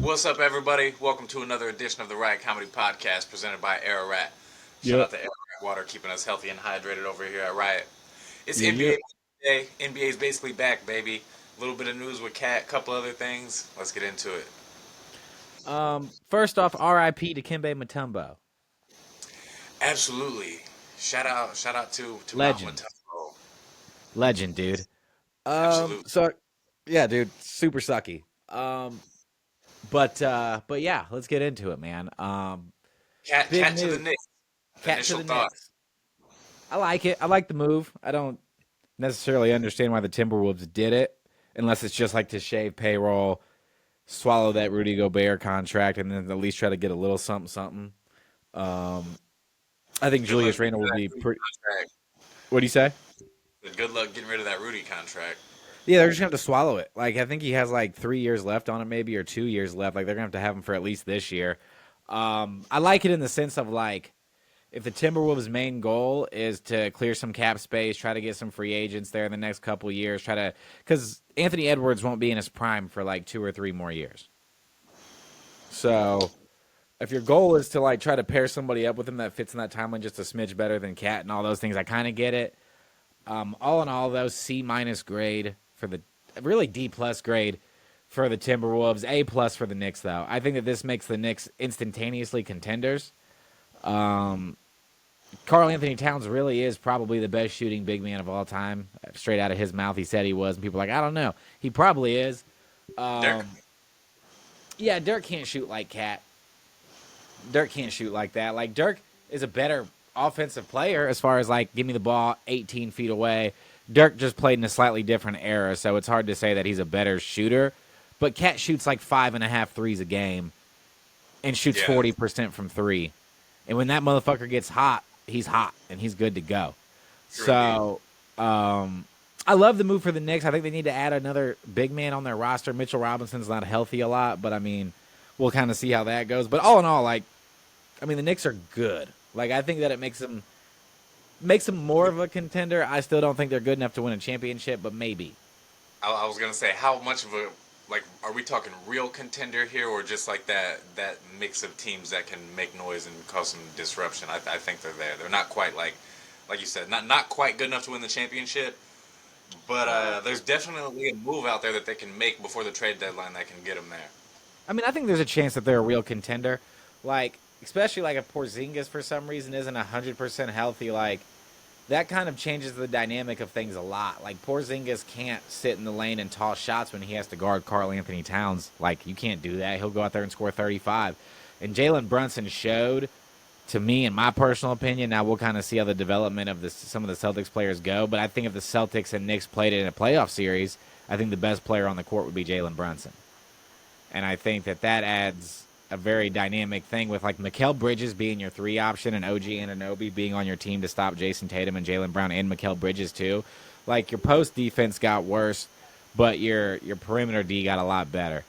What's up, everybody? Welcome to another edition of the RiOT Comedy Podcast presented by RiOT. Shout out Yep. to RiOT Water keeping us healthy and hydrated over here at RiOT. It's Yeah, yeah. NBA day. NBA's basically back, baby. A little bit of news with Cat, couple other things. Let's get into it. First off, R.I.P. to Kimbe Mutombo. Absolutely. Shout out to Mount Legend. Matumbo. Legend, dude. Absolutely. So yeah, dude, super sucky. But yeah, let's get into it, man. Big Cat to the news. Knicks. Cat to Initial the thoughts. Knicks. I like it. I like the move. I don't necessarily understand why the Timberwolves did it, unless it's just like to shave payroll, swallow that Rudy Gobert contract, and then at least try to get a little something, something. Um, I think Good luck Julius getting Randle rid would of be that Rudy pretty. contract. What do you say? Good luck getting rid of that Rudy contract. Yeah, they're just gonna have to swallow it. Like I think he has like 3 years left on it, maybe or 2 years left. Like they're gonna have to have him for at least this year. I like it in the sense of like if the Timberwolves' main goal is to clear some cap space, try to get some free agents there in the next couple of years, try to because Anthony Edwards won't be in his prime for like 2 or 3 more years. So if your goal is to like try to pair somebody up with him that fits in that timeline just a smidge better than Cat and all those things, I kind of get it. All in all, though, C- grade for the really D+ grade for the Timberwolves, A+ for the Knicks. Though I think that this makes the Knicks instantaneously contenders. Um, Karl-Anthony Towns really is probably the best shooting big man of all time. Straight out of his mouth, he said he was, and people are like, I don't know, he probably is. Dirk. Um, yeah, Dirk can't shoot like Cat. Dirk can't shoot like that. Like Dirk is a better offensive player as far as like give me the ball 18 feet away. Dirk just played in a slightly different era, so it's hard to say that he's a better shooter. But Cat shoots like 5.5 threes a game and shoots Yeah. 40% from three. And when that motherfucker gets hot and he's good to go. True indeed. So I love the move for the Knicks. I think they need to add another big man on their roster. Mitchell Robinson's not healthy a lot, but I mean, we'll kind of see how that goes. But all in all, like I mean, the Knicks are good. Like I think that it makes them more of a contender. I still don't think they're good enough to win a championship, but maybe. I was gonna say, how much of a like are we talking real contender here, or just like that mix of teams that can make noise and cause some disruption? I think they're there. They're not quite like you said, not quite good enough to win the championship, but there's definitely a move out there that they can make before the trade deadline that can get them there. I mean, I think there's a chance that they're a real contender. Like, especially like if Porzingis for some reason isn't 100% healthy, like that kind of changes the dynamic of things a lot. Like Porzingis can't sit in the lane and toss shots when he has to guard Karl-Anthony Towns. Like you can't do that. He'll go out there and score 35. And Jalen Brunson showed to me, in my personal opinion, now we'll kind of see how the development of some of the Celtics players go. But I think if the Celtics and Knicks played it in a playoff series, I think the best player on the court would be Jalen Brunson. And I think that that adds a very dynamic thing with like Mikal Bridges being your three option and OG Anunoby being on your team to stop Jason Tatum and Jalen Brown and Mikal Bridges too. Like your post defense got worse, but your perimeter D got a lot better.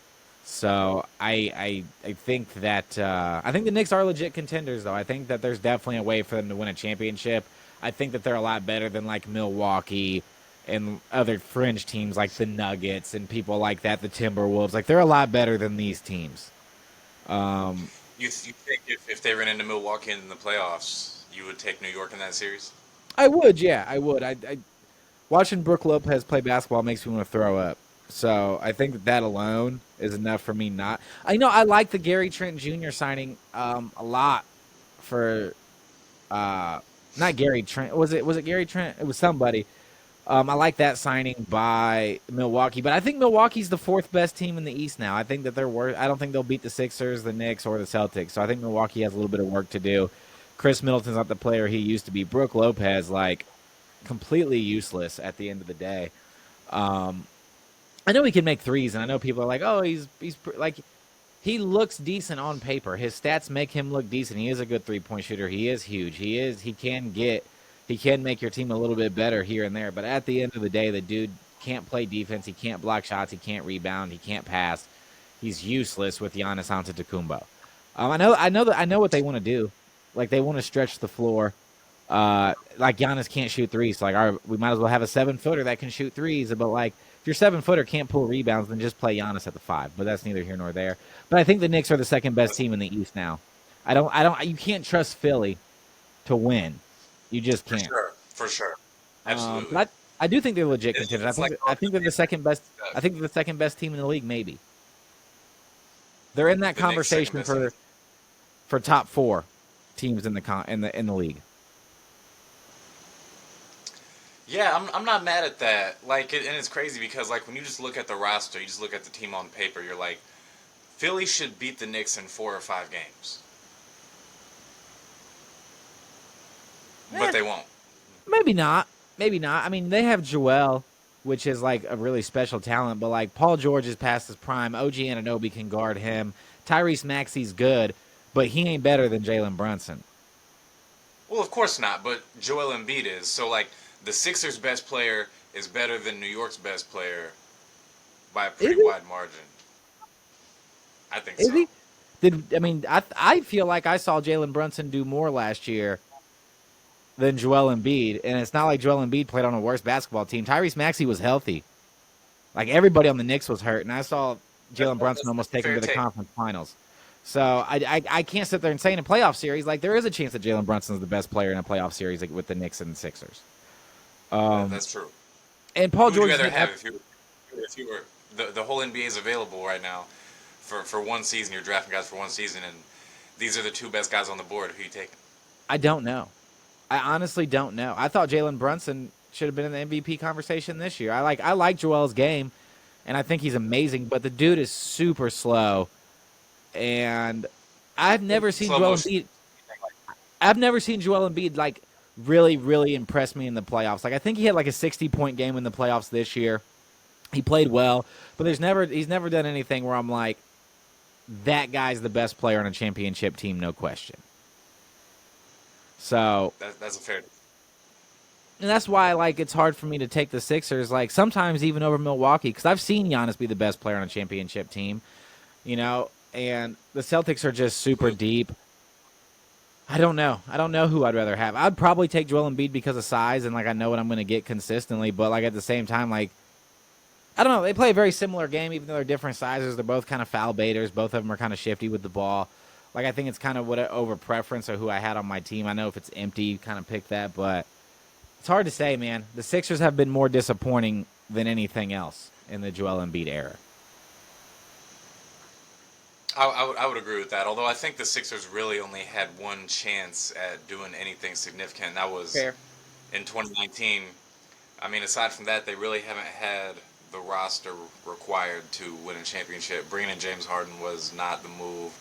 So I think that I think the Knicks are legit contenders though. I think that there's definitely a way for them to win a championship. I think that they're a lot better than like Milwaukee and other fringe teams like the Nuggets and people like that, the Timberwolves. Like they're a lot better than these teams. Um, You think if they ran into Milwaukee in the playoffs, you would take New York in that series? I would, yeah, I would. I watching Brooke Lopez play basketball makes me want to throw up. So I think that that alone is enough for me not. I know I like the Gary Trent Jr. signing a lot for not Gary Trent. Was it Gary Trent? It was somebody. I like that signing by Milwaukee, but I think Milwaukee's the fourth best team in the East now. I think that they're worth. I don't think they'll beat the Sixers, the Knicks, or the Celtics. So I think Milwaukee has a little bit of work to do. Chris Middleton's not the player he used to be. Brooke Lopez, like, completely useless at the end of the day. Um, I know he can make threes, and I know people are like, "Oh, like he looks decent on paper. His stats make him look decent. He is a good 3-point shooter. He is huge. He can make your team a little bit better here and there. But at the end of the day, the dude can't play defense. He can't block shots. He can't rebound. He can't pass. He's useless with Giannis Antetokounmpo. I know what they want to do. Like they want to stretch the floor. Like Giannis can't shoot threes. So like, we might as well have a 7-footer that can shoot threes. But like If your 7-footer can't pull rebounds, then just play Giannis at the 5. But that's neither here nor there. But I think the Knicks are the second best team in the East now. You can't trust Philly to win. You just can't. For sure, absolutely. But I do think they're legit contenders. I think they're the second best. stuff. I think they're the second best team in the league. Maybe they're in that The Knicks second conversation best for top 4 teams in the league. Yeah, I'm not mad at that. Like, and it's crazy because like when you just look at the roster, you just look at the team on paper, you're like, Philly should beat the Knicks in 4 or 5 games, but they won't. Maybe not. Maybe not. I mean, they have Joel, which is like a really special talent, but like Paul George is past his prime. OG Anunoby can guard him. Tyrese Maxey's good, but he ain't better than Jalen Brunson. Well, of course not, but Joel Embiid is. So like the Sixers' best player is better than New York's best player by a pretty wide margin. I think Is so. he? I feel like I saw Jalen Brunson do more last year than Joel Embiid, and it's not like Joel Embiid played on a worse basketball team. Tyrese Maxey was healthy. Like, everybody on the Knicks was hurt, and I saw Jalen Brunson almost take him to the conference finals. So I can't sit there and say in a playoff series, like, there is a chance that Jalen Brunson is the best player in a playoff series, like, with the Knicks and the Sixers. That's true. And Paul Who would George. you rather have if you were the whole NBA is available right now for one season? You're drafting guys for one season, and these are the 2 best guys on the board. Who are you taking? I don't know. I honestly don't know. I thought Jalen Brunson should have been in the MVP conversation this year. I like Joel's game, and I think he's amazing, but the dude is super slow. And I've never seen Joel Embiid like really, really impress me in the playoffs. Like, I think he had like a 60-point game in the playoffs this year. He played well, but he's never done anything where I'm like, that guy's the best player on a championship team, no question. So That's a fair. and that's why like it's hard for me to take the Sixers, like sometimes even over Milwaukee, because I've seen Giannis be the best player on a championship team, and the Celtics are just super deep. I don't know who I'd rather have. I'd probably take Joel Embiid because of size, and like I know what I'm going to get consistently, but like at the same time, like I don't know, they play a very similar game, even though they're different sizes. They're both kind of foul baiters. Both of them are kind of shifty with the ball. Like, I think it's kind of what over preference or who I had on my team. I know if it's empty, you kind of pick that, but it's hard to say, man. The Sixers have been more disappointing than anything else in the Joel Embiid era. I would agree with that. Although I think the Sixers really only had one chance at doing anything significant, and that was Fair. in 2019. I mean, aside from that, they really haven't had the roster required to win a championship. Bringing in James Harden was not the move.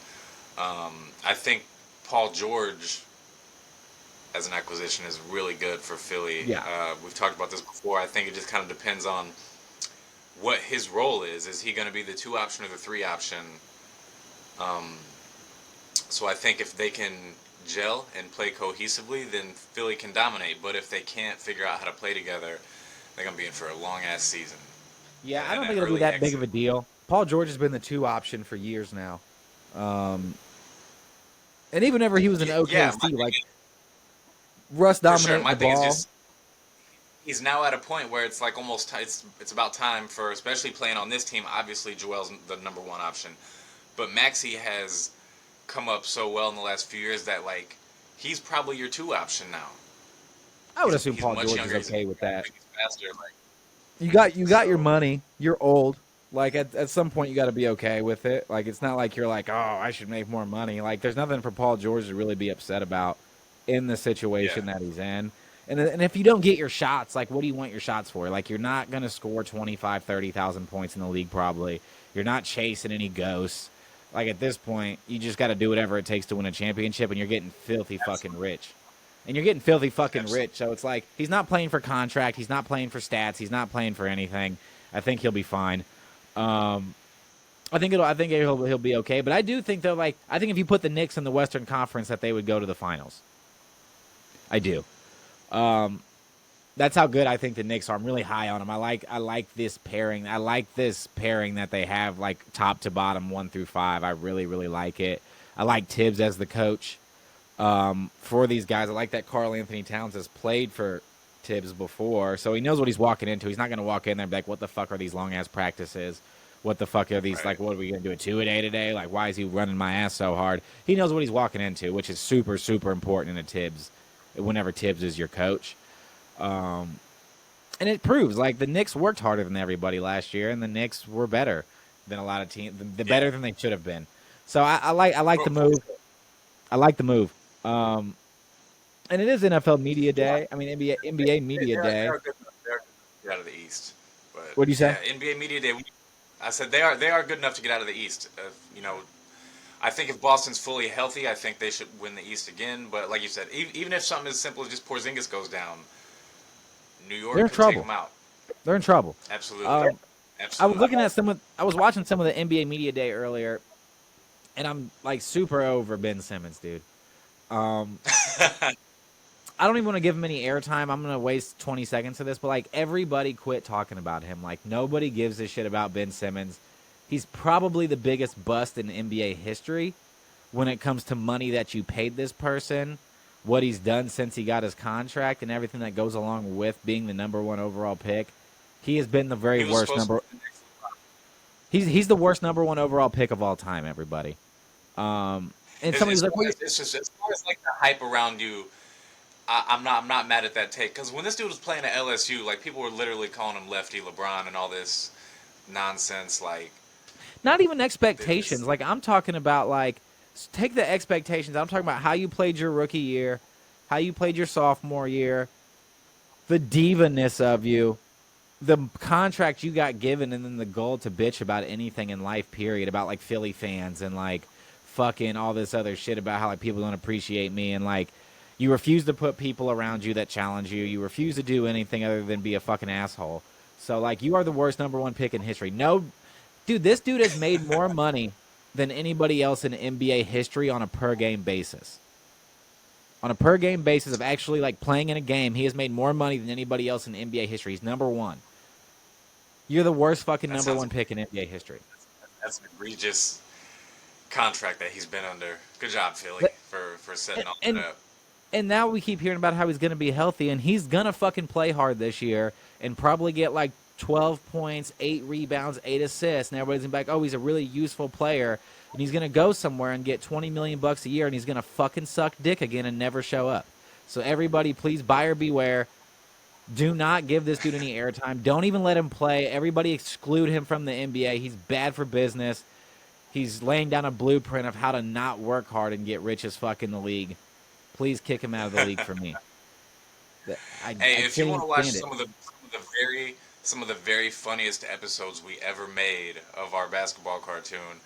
I think Paul George as an acquisition is really good for Philly. Yeah. We've talked about this before. I think it just kind of depends on what his role is. Is he going to be the 2 option or the 3 option? So I think if they can gel and play cohesively, then Philly can dominate. But if they can't figure out how to play together, they're going to be in for a long-ass season. Yeah, I don't think it'll be that big of a deal. Paul George has been the 2 option for years now. And even whenever he was in OKC, like Russ dominated the ball. He's now at a point where it's like almost it's about time for, especially playing on this team. Obviously, Joel's the number 1 option, but Maxey has come up so well in the last few years that like he's probably your 2 option now. I would assume Paul George is okay with that. Faster, you got your money. You're old. Like, at some point, you got to be okay with it. Like, it's not like you're like, oh, I should make more money. Like, there's nothing for Paul George to really be upset about in the situation that he's in. And if you don't get your shots, like, what do you want your shots for? Like, you're not going to score 25, 30,000 points in the league probably. You're not chasing any ghosts. Like, at this point, you just got to do whatever it takes to win a championship, and you're getting filthy fucking rich. And you're getting filthy fucking rich. So it's like, he's not playing for contract. He's not playing for stats. He's not playing for anything. I think he'll be fine. I think he'll be okay, but I do think though, like, I think if you put the Knicks in the Western Conference, that they would go to the finals. I do. That's how good I think the Knicks are. I'm really high on them. I like this pairing. I like this pairing that they have, like top to bottom, 1 through 5. I really, really like it. I like Tibbs as the coach for these guys. I like that Karl-Anthony Towns has played for Tibbs before, so he knows what he's walking into. He's not going to walk in there and be like, what the fuck are these long-ass practices? What the fuck are these, Right. like, what are we going to do, a 2-a-day today? Like, why is he running my ass so hard? He knows what he's walking into, which is super, super important in a Tibbs, whenever Tibbs is your coach. And it proves, like, the Knicks worked harder than everybody last year, and the Knicks were better than a lot of teams, better than they should have been. So I like the move. I like the move. And it is NFL Media Day. I mean, NBA Media Day. They're good enough. They're good enough to get out of the East. But What do you say? yeah, NBA Media Day. I said they are good enough to get out of the East. You know, I think if Boston's fully healthy, I think they should win the East again. But like you said, even if something as simple as just Porzingis goes down, New York They're in can trouble. take them out. They're in trouble. Absolutely. I was looking at I was watching some of the NBA Media Day earlier, and I'm like super over Ben Simmons, dude. I don't even want to give him any airtime. I'm going to waste 20 seconds of this, but like everybody quit talking about him. Like nobody gives a shit about Ben Simmons. He's probably the biggest bust in NBA history when it comes to money that you paid this person, what he's done since he got his contract, and everything that goes along with being the number 1 overall pick. He has been the very worst number. He's the worst number 1 overall pick of all time. Everybody. And somebody's like, it's just as far as like the hype around you. I'm not mad at that take, because when this dude was playing at LSU, like people were literally calling him Lefty LeBron and all this nonsense. Like, not even expectations. Like I'm talking about, like, take the expectations. I'm talking about how you played your rookie year, how you played your sophomore year, the diva-ness of you, the contract you got given, and then the goal to bitch about anything in life, period, about like Philly fans and like fucking all this other shit about how like people don't appreciate me, and like you refuse to put people around you that challenge you. You refuse to do anything other than be a fucking asshole. So like you are the worst number 1 pick in history. No, dude, this dude has made more money than anybody else in NBA history on a per game basis. On a per game basis of actually like playing in a game, he has made more money than anybody else in NBA history. He's number 1. You're the worst fucking number 1 pick in NBA history. That's an egregious contract that he's been under. Good job, Philly, for setting all that up. And now we keep hearing about how he's going to be healthy, and he's going to fucking play hard this year and probably get like 12 points, 8 rebounds, 8 assists. And everybody's going to be like, oh, he's a really useful player. And he's going to go somewhere and get $20 million a year, and he's going to fucking suck dick again and never show up. So everybody, please buyer beware. Do not give this dude any airtime. Don't even let him play. Everybody exclude him from the NBA. He's bad for business. He's laying down a blueprint of how to not work hard and get rich as fuck in the league. Please kick him out of the league for me. If you want to watch some of the very funniest episodes we ever made of our basketball cartoon,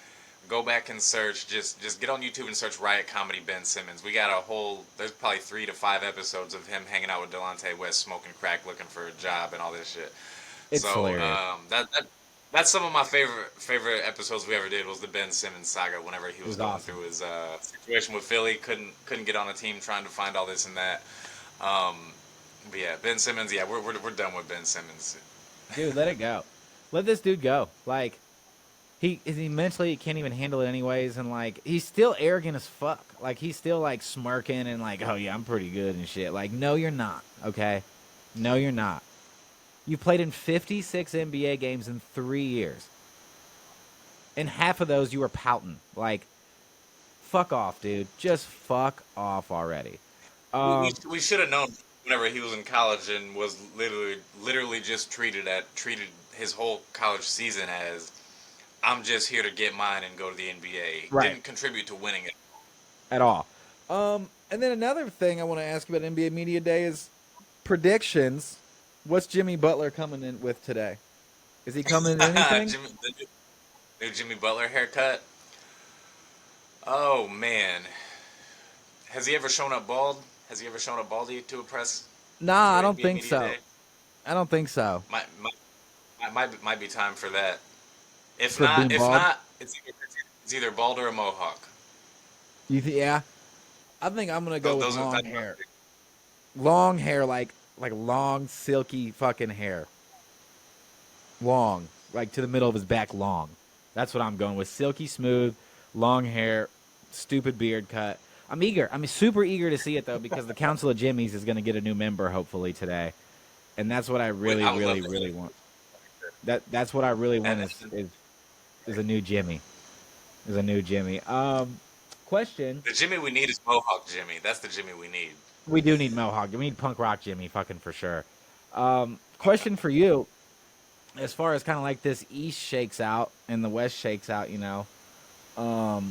go back and search. Just get on YouTube and search RiOT Comedy Ben Simmons. We got there's probably 3 to 5 episodes of him hanging out with Delonte West, smoking crack, looking for a job, and all this shit. It's hilarious. That's some of my favorite episodes we ever did, was the Ben Simmons saga. Whenever he was going through his situation with Philly, couldn't get on a team, trying to find all this and that. But yeah, Ben Simmons. Yeah, we're done with Ben Simmons. Dude, let it go. Let this dude go. Like he mentally can't even handle it anyways, and like he's still arrogant as fuck. Like he's still like smirking and like, oh yeah, I'm pretty good and shit. Like, no, you're not. Okay, no, you're not. You played in 56 NBA games in 3 years. In half of those, you were pouting. Like, fuck off, dude. Just fuck off already. We should have known whenever he was in college and was literally just treated his whole college season as, I'm just here to get mine and go to the NBA. Right. Didn't contribute to winning it at all. And then another thing I want to ask you about NBA Media Day is predictions. What's Jimmy Butler coming in with today? Is he coming in anything? The new Jimmy Butler haircut. Oh man, has he ever shown up bald? Has he ever shown up baldy to impress? Nah, I don't think so. I don't think so. Might be time for that. If not, it's either bald or a mohawk. Yeah, I think I'm gonna go with long hair. Long hair, like long, silky fucking hair. Long, like to the middle of his back, long. That's what I'm going with. Silky smooth, long hair, stupid beard cut. I'm eager. I'm super eager to see it, though, because the Council of Jimmys is going to get a new member, hopefully, today. and that's what I really, I would love really, to really see want. That's what I really want and is a new Jimmy. Is a new Jimmy. Question. the Jimmy we need is Mohawk Jimmy. That's the Jimmy we need. We do need Mohawk. We need punk rock Jimmy, fucking for sure. Question for you, as far as kind of like this East shakes out and the West shakes out, you know, are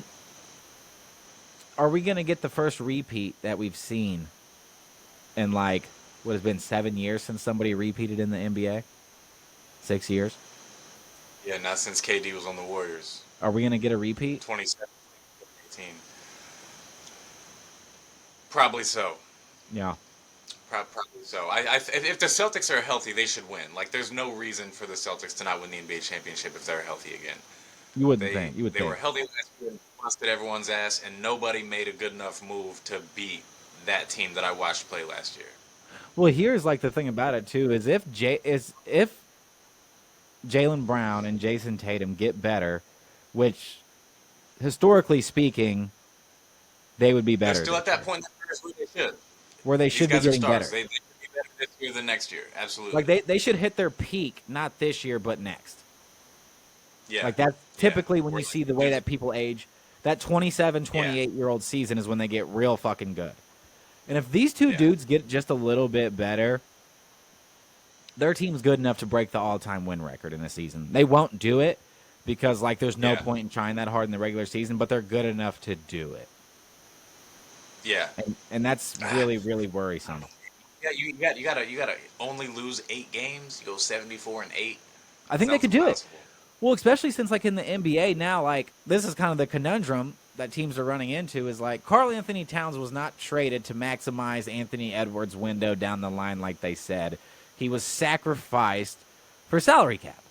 we gonna get the first repeat that we've seen in like what has been 7 years since somebody repeated in the NBA? 6 years. Yeah, not since KD was on the Warriors. Are we gonna get a repeat? 2017, 18. Probably so. Yeah. Probably so. If the Celtics are healthy, they should win. Like, there's no reason for the Celtics to not win the NBA championship if they're healthy again. You wouldn't think. You would they think. were healthy last year and busted everyone's ass, and nobody made a good enough move to beat that team that I watched play last year. Well, here's like the thing about it too is if Jaylen Brown and Jason Tatum get better, which historically speaking, they would be better. They're still at that point in the careers where they should. Where they should be getting better. They should be better this year than next year. Absolutely. Like they should hit their peak not this year but next. Yeah. Like that's typically when you see the way that people age. That 27, 28-year-old season is when they get real fucking good. And if these two dudes get just a little bit better, their team's good enough to break the all-time win record in the season. They won't do it because like there's no point in trying that hard in the regular season, but they're good enough to do it. Yeah. And that's really, really worrisome. Yeah, you gotta only lose 8 games. You go 74-8. I think they could do it. Well, especially since like in the NBA now, like this is kind of the conundrum that teams are running into is like Karl-Anthony Towns was not traded to maximize Anthony Edwards' window down the line like they said. He was sacrificed for salary cap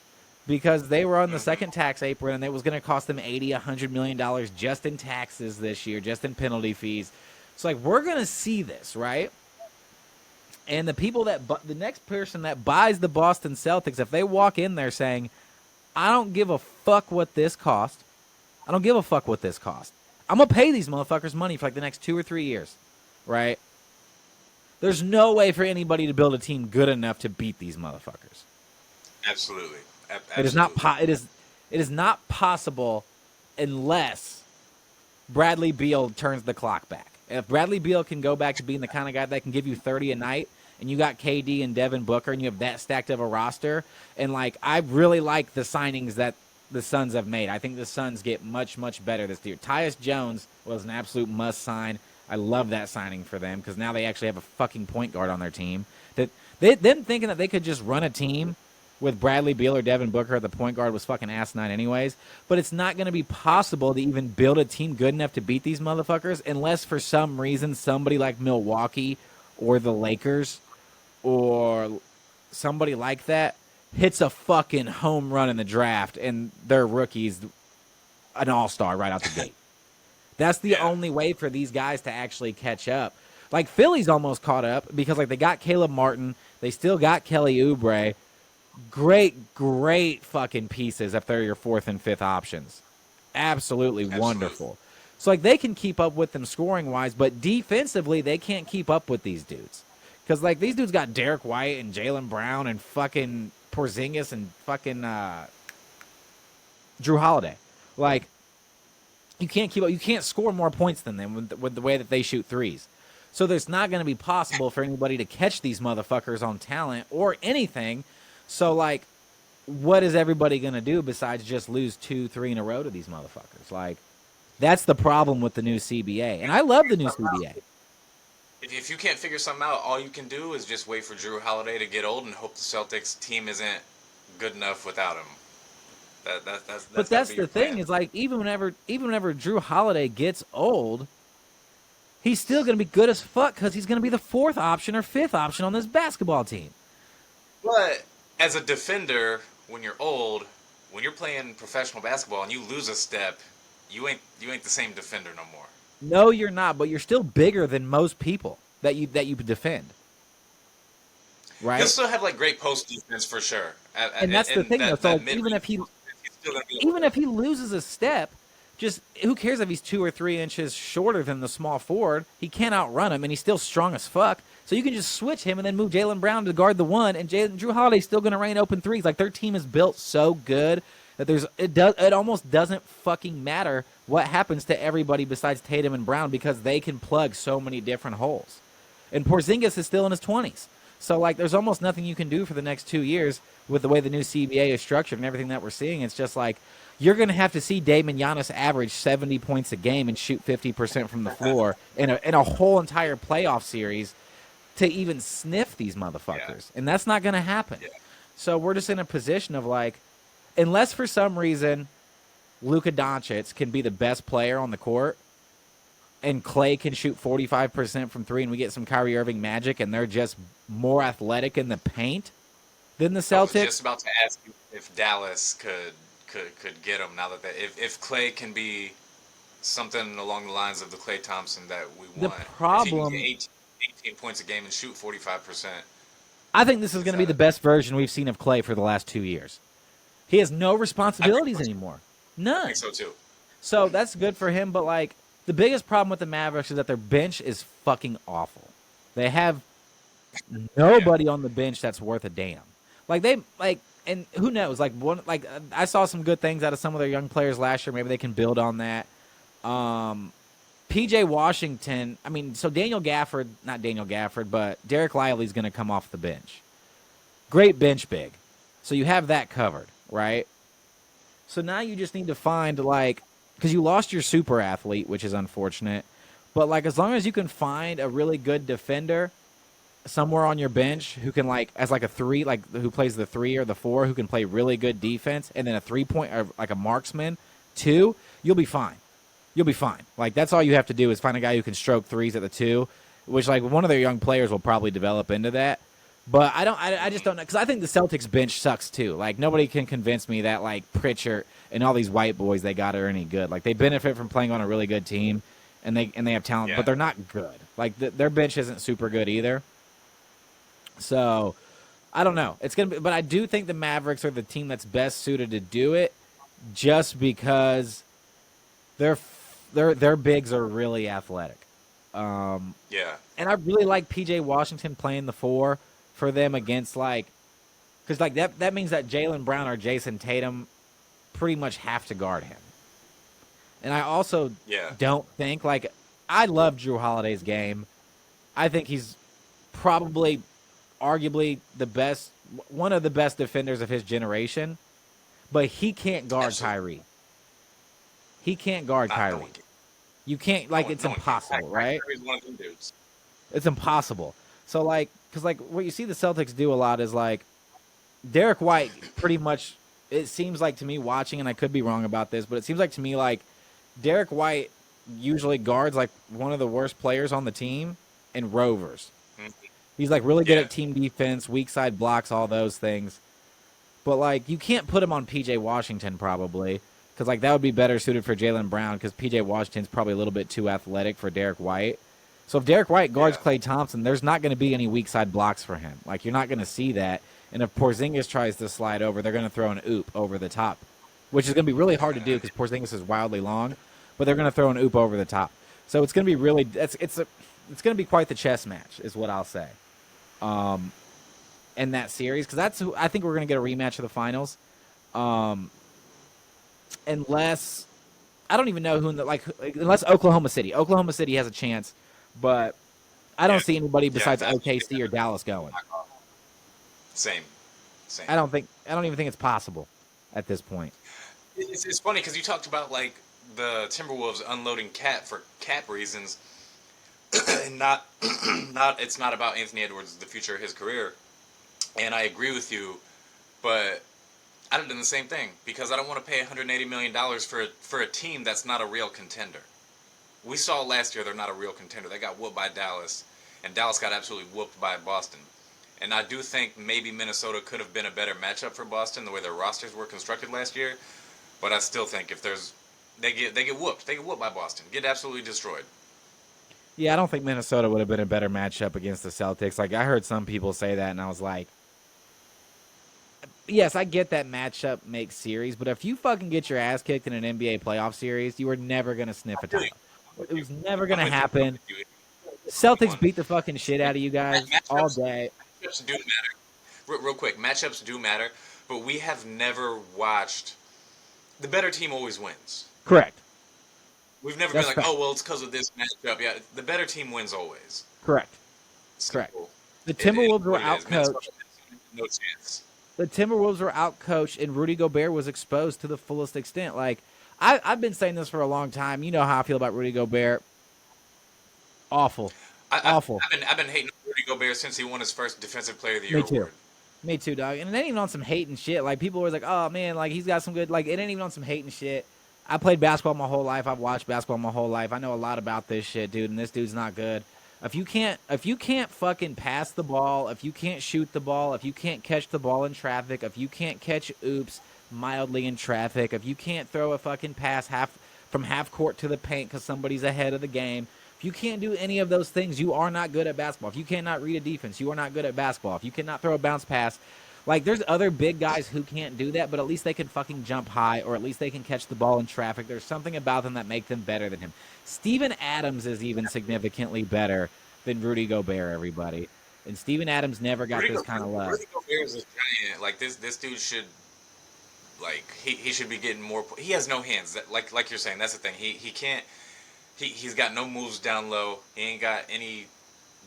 because they were on the second tax apron and it was going to cost them $100 million just in taxes this year, just in penalty fees. It's like we're going to see this, right? And the people the next person that buys the Boston Celtics, if they walk in there saying, I don't give a fuck what this cost. I don't give a fuck what this cost. I'm going to pay these motherfuckers money for like the next 2 or 3 years, right? There's no way for anybody to build a team good enough to beat these motherfuckers. Absolutely. It is not possible unless Bradley Beal turns the clock back. If Bradley Beal can go back to being the kind of guy that can give you 30 a night, and you got KD and Devin Booker, and you have that stacked of a roster, and like I really like the signings that the Suns have made. I think the Suns get much, much better this year. Tyus Jones was an absolute must sign. I love that signing for them because now they actually have a fucking point guard on their team. Them thinking that they could just run a team with Bradley Beal or Devin Booker at the point guard was fucking asinine anyways. But it's not going to be possible to even build a team good enough to beat these motherfuckers unless for some reason somebody like Milwaukee or the Lakers or somebody like that hits a fucking home run in the draft and their rookie's an all-star right out the gate. That's the only way for these guys to actually catch up. Like Philly's almost caught up because like they got Caleb Martin, they still got Kelly Oubre. Great fucking pieces if they're your 4th and 5th options. Absolutely wonderful. So like they can keep up with them scoring wise, but defensively they can't keep up with these dudes. Because, like, these dudes got Derek White and Jaylen Brown and fucking Porzingis and fucking Jrue Holiday. Like, you can't keep up. You can't score more points than them with the way that they shoot threes. So there's not going to be possible for anybody to catch these motherfuckers on talent or anything. So, like, what is everybody going to do besides just lose 2, 3 in a row to these motherfuckers? Like, that's the problem with the new CBA. And I love the new CBA. If you can't figure something out, all you can do is just wait for Jrue Holiday to get old and hope the Celtics team isn't good enough without him. That's the thing is like even whenever Jrue Holiday gets old, he's still going to be good as fuck because he's going to be the 4th option or 5th option on this basketball team. But as a defender, when you're old, when you're playing professional basketball and you lose a step, you ain't the same defender no more. No, you're not, but you're still bigger than most people that you defend. Right? He'll still have like great post defense for sure. And that's the thing, though. So even if he loses a step, just who cares if he's 2 or 3 inches shorter than the small forward? He can't outrun him, and he's still strong as fuck. So you can just switch him and then move Jaylen Brown to guard the 1, and Drew Holiday's still going to rain open threes. Like, their team is built so good that it almost doesn't fucking matter what happens to everybody besides Tatum and Brown because they can plug so many different holes. And Porzingis is still in his 20s. So, like, there's almost nothing you can do for the next 2 years with the way the new CBA is structured and everything that we're seeing. It's just like you're going to have to see Damon Giannis average 70 points a game and shoot 50% from the floor in a whole entire playoff series to even sniff these motherfuckers. And that's not going to happen. So we're just in a position of, like, unless for some reason Luka Doncic can be the best player on the court and Klay can shoot 45% from 3 and we get some Kyrie Irving magic and they're just more athletic in the paint than the Celtics. I was just about to ask you if Dallas could get him now that if Klay can be something along the lines of the Klay Thompson that we want. The problem, if he can get 18 points a game and shoot 45%. I think this is going to be the best version we've seen of Klay for the last 2 years. He has no responsibilities anymore. None. I think so too. So that's good for him, but, like, the biggest problem with the Mavericks is that their bench is fucking awful. They have nobody on the bench that's worth a damn. And who knows? I saw some good things out of some of their young players last year. Maybe they can build on that. PJ Washington, so not Daniel Gafford, but Derek Lively's going to come off the bench. Great bench big. So you have that covered, right? So now you just need to find, because you lost your super athlete, which is unfortunate. But, as long as you can find a really good defender somewhere on your bench who can, as a 3, who plays the 3 or the 4, who can play really good defense, and then a 3-point, or a marksman, 2, you'll be fine. You'll be fine. That's all you have to do is find a guy who can stroke 3s at the 2, which, one of their young players will probably develop into that. But I just don't know, because I think the Celtics bench sucks too. Nobody can convince me that Pritchard and all these white boys they got are any good. They benefit from playing on a really good team, and they have talent, but they're not good. Their bench isn't super good either. So I don't know. It's gonna be, but I do think the Mavericks are the team that's best suited to do it, just because their bigs are really athletic. And I really like PJ Washington playing the 4 for them against because that means that Jaylen Brown or Jason Tatum pretty much have to guard him. And I also don't think I love Drew Holiday's game. I think he's probably arguably one of the best defenders of his generation, but he can't guard Kyrie. He can't guard Kyrie. You can't, it's impossible, right? Kyrie's one of them dudes. It's impossible. So, because, what you see the Celtics do a lot is, Derek White pretty much, it seems like to me watching, and I could be wrong about this, but it seems like to me, Derek White usually guards, one of the worst players on the team in rovers. Mm-hmm. He's, really good at team defense, weak side blocks, all those things. But, you can't put him on P.J. Washington probably, because, that would be better suited for Jaylen Brown, because P.J. Washington's probably a little bit too athletic for Derek White. So if Derek White guards Klay Thompson, there's not going to be any weak side blocks for him. You're not going to see that. And if Porzingis tries to slide over, they're going to throw an oop over the top, which is going to be really hard to do because Porzingis is wildly long, but they're going to throw an oop over the top. So it's going to be really it's going to be quite the chess match, is what I'll say. In that series, because I think we're going to get a rematch of the finals, unless I don't even know who unless Oklahoma City has a chance, but I don't see anybody besides OKC or Dallas going. Same. I don't even think it's possible at this point. It's funny because you talked about the Timberwolves unloading Cat for cap reasons, and not it's not about Anthony Edwards, the future of his career. And I agree with you, but I'd have done the same thing because I don't want to pay $180 million for a team that's not a real contender. We saw last year they're not a real contender. They got whooped by Dallas, and Dallas got absolutely whooped by Boston. And I do think maybe Minnesota could have been a better matchup for Boston the way their rosters were constructed last year. But I still think if they get whooped. They get whooped by Boston. Get absolutely destroyed. Yeah, I don't think Minnesota would have been a better matchup against the Celtics. I heard some people say that, and I was like, yes, I get that matchup makes series, but if you fucking get your ass kicked in an NBA playoff series, you were never going to sniff a title. It was never going to happen. Celtics beat the fucking shit out of you guys all day. Matchups do matter. Real quick, matchups do matter, but we have never watched the better team always wins. Correct. We've never That's been like, fact. oh well, it's because of this matchup. Yeah, the better team wins always. Correct. Simple. Correct. The Timberwolves were It is. outcoached. No chance. The Timberwolves were outcoached, and Rudy Gobert was exposed to the fullest extent. Like, I've been saying this for a long time. You know how I feel about Rudy Gobert. Awful. Awful. I've been hating Rudy Gobert since he won his first Defensive Player of the Year Me too. award. Me too, dog. And it ain't even on some hating shit. Like, people were like, oh, man, like, he's got some good, like, it ain't even on some hating shit. I played basketball my whole life. I've watched basketball my whole life. I know a lot about this shit, dude, and this dude's not good. If you can't fucking pass the ball, if you can't shoot the ball, if you can't catch the ball in traffic, if you can't catch oops mildly in traffic, if you can't throw a fucking pass from half court to the paint because somebody's ahead of the game, if you can't do any of those things, you are not good at basketball. If you cannot read a defense, you are not good at basketball. If you cannot throw a bounce pass, like, there's other big guys who can't do that, but at least they can fucking jump high, or at least they can catch the ball in traffic. There's something about them that make them better than him. Steven Adams is even significantly better than Rudy Gobert, everybody. And Steven Adams never got this kind of love. Rudy Gobert is a giant. Like, this dude should, like, he should be getting more. He has no hands. Like you're saying, that's the thing. He can't. He's got no moves down low. He ain't got any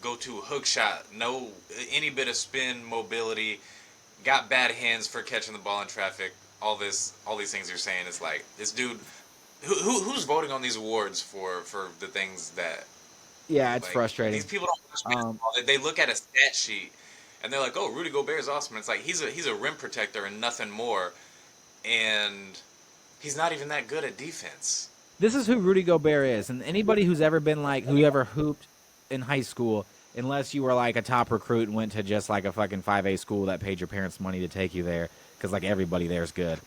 go-to hook shot. No any bit of spin mobility. Got bad hands for catching the ball in traffic. All these things you're saying is like, this dude. Who's voting on these awards for the things that? Yeah, it's like, frustrating. These people don't watch basketball. They look at a stat sheet and they're like, "Oh, Rudy Gobert is awesome." And it's like he's a rim protector and nothing more, and he's not even that good at defense. This is who Rudy Gobert is, and anybody who's ever been like, who ever hooped in high school, unless you were like a top recruit and went to just like a fucking 5A school that paid your parents money to take you there, because like everybody there is good.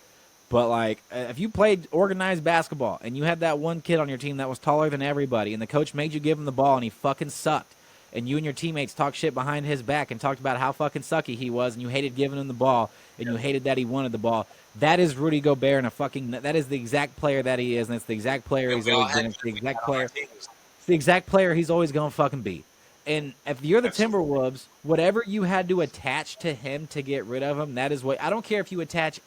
But like, if you played organized basketball and you had that one kid on your team that was taller than everybody, and the coach made you give him the ball and he fucking sucked, and you and your teammates talked shit behind his back and talked about how fucking sucky he was, and you hated giving him the ball, and you hated that he wanted the ball, that is Rudy Gobert, and that is the exact player that he is, and it's the exact player he's always been. It's the exact player. It's the exact player he's always gonna fucking be. And if you're the Timberwolves, whatever you had to attach to him to get rid of him, that is what. I don't care if you attach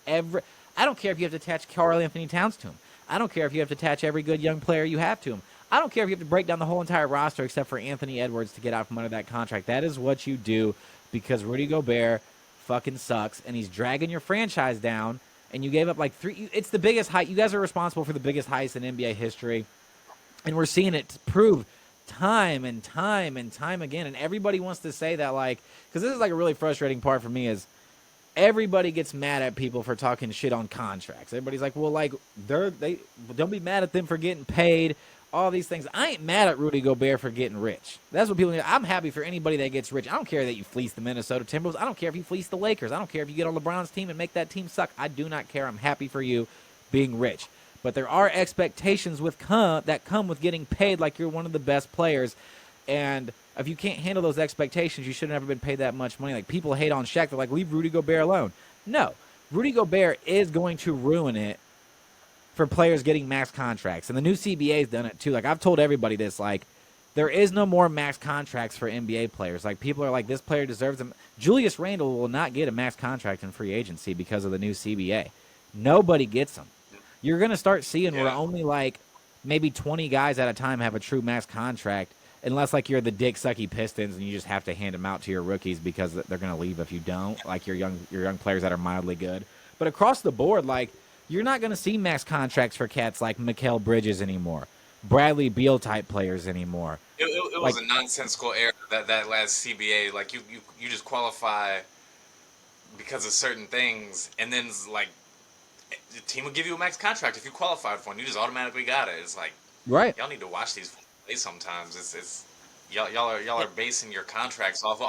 I don't care if you have to attach Karl-Anthony Towns to him. I don't care if you have to attach every good young player you have to him. I don't care if you have to break down the whole entire roster except for Anthony Edwards to get out from under that contract. That is what you do, because Rudy Gobert fucking sucks, and he's dragging your franchise down, and you gave up like it's the biggest height. You guys are responsible for the biggest heist in NBA history, and we're seeing it prove time and time and time again. And everybody wants to say that, like, because this is like a really frustrating part for me is everybody gets mad at people for talking shit on contracts. Everybody's like, well, like, they don't be mad at them for getting paid, all these things. I ain't mad at Rudy Gobert for getting rich. That's what people. I'm happy for anybody that gets rich. I don't care that you fleece the Minnesota Timberwolves. I don't care if you fleece the Lakers. I don't care if you get on LeBron's team and make that team suck. I do not care. I'm happy for you being rich. But there are expectations that come with getting paid like you're one of the best players. And if you can't handle those expectations, you should have never been paid that much money. Like, people hate on Shaq. They're like, leave Rudy Gobert alone. No. Rudy Gobert is going to ruin it for players getting max contracts. And the new CBA's done it too. Like, I've told everybody this. Like, there is no more max contracts for NBA players. Like, people are like, this player deserves them. Julius Randle will not get a max contract in free agency because of the new CBA. Nobody gets them. You're going to start seeing where only like maybe 20 guys at a time have a true max contract, unless like you're the dick sucky Pistons and you just have to hand them out to your rookies because they're going to leave if you don't, like your young players that are mildly good. But across the board, like, you're not going to see max contracts for cats like Mikal Bridges anymore, Bradley Beal type players anymore. It was a nonsensical era, that last CBA. Like, you just qualify because of certain things, and then like the team will give you a max contract if you qualified for it. And you just automatically got it. It's like, right? Y'all need to watch these plays sometimes. It's y'all are basing your contracts off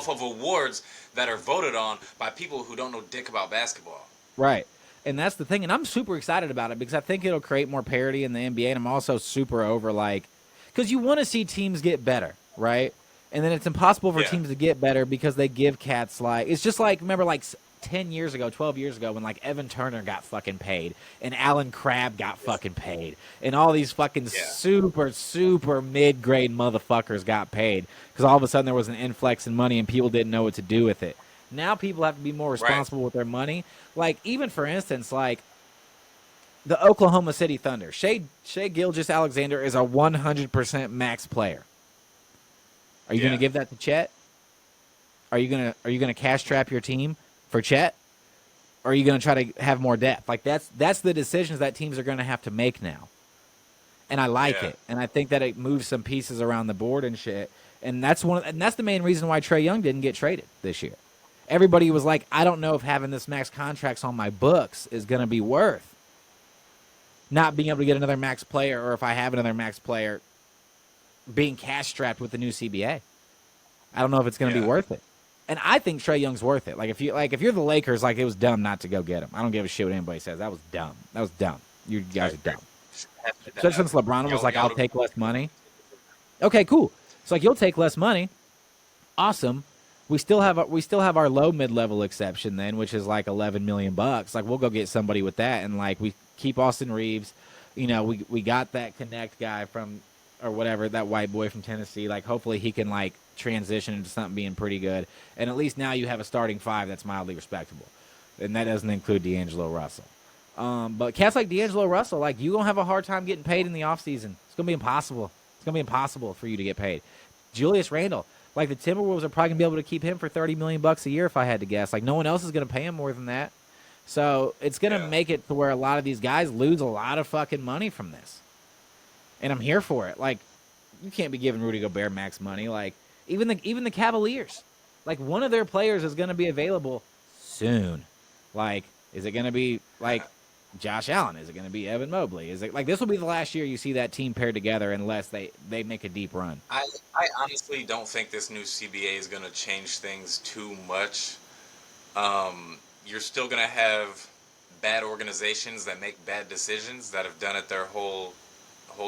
of awards that are voted on by people who don't know dick about basketball. Right. And that's the thing. And I'm super excited about it because I think it'll create more parity in the NBA. And I'm also super over, like, because you want to see teams get better, right? And then it's impossible for teams to get better because they give cats, like, it's just like, remember, like, 10 years ago, 12 years ago, when like Evan Turner got fucking paid and Alan Crabb got fucking paid and all these fucking super mid-grade motherfuckers got paid because all of a sudden there was an influx in money and people didn't know what to do with it. Now people have to be more responsible with their money. Like, even for instance, like the Oklahoma City Thunder, Shea Gilgeous-Alexander is a 100% max player. Are you going to give that to Chet? Are you gonna cash trap your team for Chet? Or are you going to try to have more depth? Like, that's the decisions that teams are going to have to make now. And I like it. And I think that it moves some pieces around the board and shit. And that's the main reason why Trae Young didn't get traded this year. Everybody was like, I don't know if having this max contracts on my books is going to be worth not being able to get another max player, or if I have another max player, being cash strapped with the new CBA. I don't know if it's going to be worth it. And I think Trae Young's worth it. Like, if you're the Lakers, like, it was dumb not to go get him. I don't give a shit what anybody says. That was dumb. That was dumb. You guys are dumb. Especially since LeBron was like, I'll take less money. Okay, cool. It's like, you'll take less money. Awesome. We still have our low mid-level exception then, which is like $11 million. Like, we'll go get somebody with that, and like, we keep Austin Reeves. You know, we got that Connect guy from, or whatever, that white boy from Tennessee. Like, hopefully he can like transition into something being pretty good. And at least now you have a starting five that's mildly respectable. And that doesn't include D'Angelo Russell. But cats like D'Angelo Russell, like, you gonna have a hard time getting paid in the offseason. It's gonna be impossible. It's gonna be impossible for you to get paid. Julius Randle, like, the Timberwolves are probably gonna be able to keep him for $30 million a year if I had to guess. Like, no one else is gonna pay him more than that. So it's gonna make it to where a lot of these guys lose a lot of fucking money from this. And I'm here for it. Like, you can't be giving Rudy Gobert max money. Like, even the Cavaliers, like, one of their players is going to be available soon. Like, is it going to be like Josh Allen? Is it going to be Evan Mobley? Is it like, this will be the last year you see that team paired together unless they make a deep run? I honestly don't think this new CBA is going to change things too much. You're still going to have bad organizations that make bad decisions that have done it their whole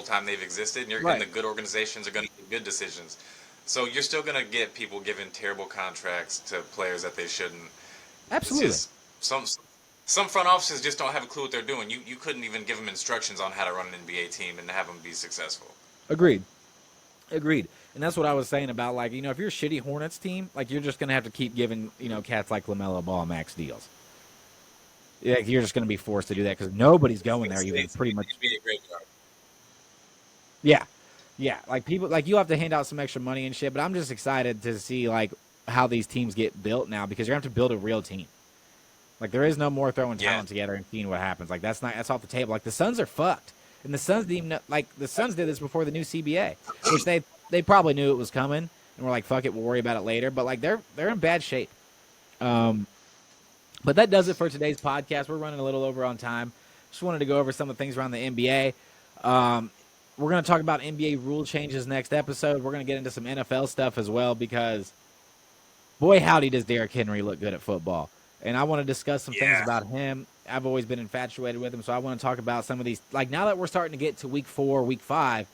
time they've existed, and and the good organizations are going to make good decisions. So you're still going to get people giving terrible contracts to players that they shouldn't. Absolutely. It's just, some front offices just don't have a clue what they're doing. You couldn't even give them instructions on how to run an NBA team and have them be successful. Agreed. And that's what I was saying about, like, you know, if you're a shitty Hornets team, like, you're just going to have to keep giving, you know, cats like LaMelo Ball max deals. Yeah, you're just going to be forced to do that because nobody's going there even pretty much. Yeah, like, people, like, you have to hand out some extra money and shit, but I'm just excited to see, like, how these teams get built now, because you're going to have to build a real team. Like, there is no more throwing talent together and seeing what happens. Like, that's off the table. Like, the Suns are fucked. And the Suns didn't even know, like, the Suns did this before the new CBA, which they probably knew it was coming and were like, fuck it, we'll worry about it later. But, like, they're in bad shape. But that does it for today's podcast. We're running a little over on time. Just wanted to go over some of the things around the NBA. We're going to talk about NBA rule changes next episode. We're going to get into some NFL stuff as well, because, boy, howdy, does Derrick Henry look good at football. And I want to discuss some things about him. I've always been infatuated with him, so I want to talk about some of these. Like, now that we're starting to get to week 4, week 5,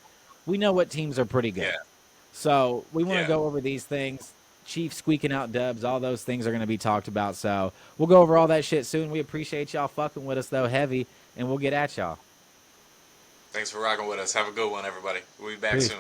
we know what teams are pretty good. Yeah. So we want to go over these things. Chiefs squeaking out dubs, all those things are going to be talked about. So we'll go over all that shit soon. We appreciate y'all fucking with us, though, heavy, and we'll get at y'all. Thanks for rocking with us. Have a good one, everybody. We'll be back soon.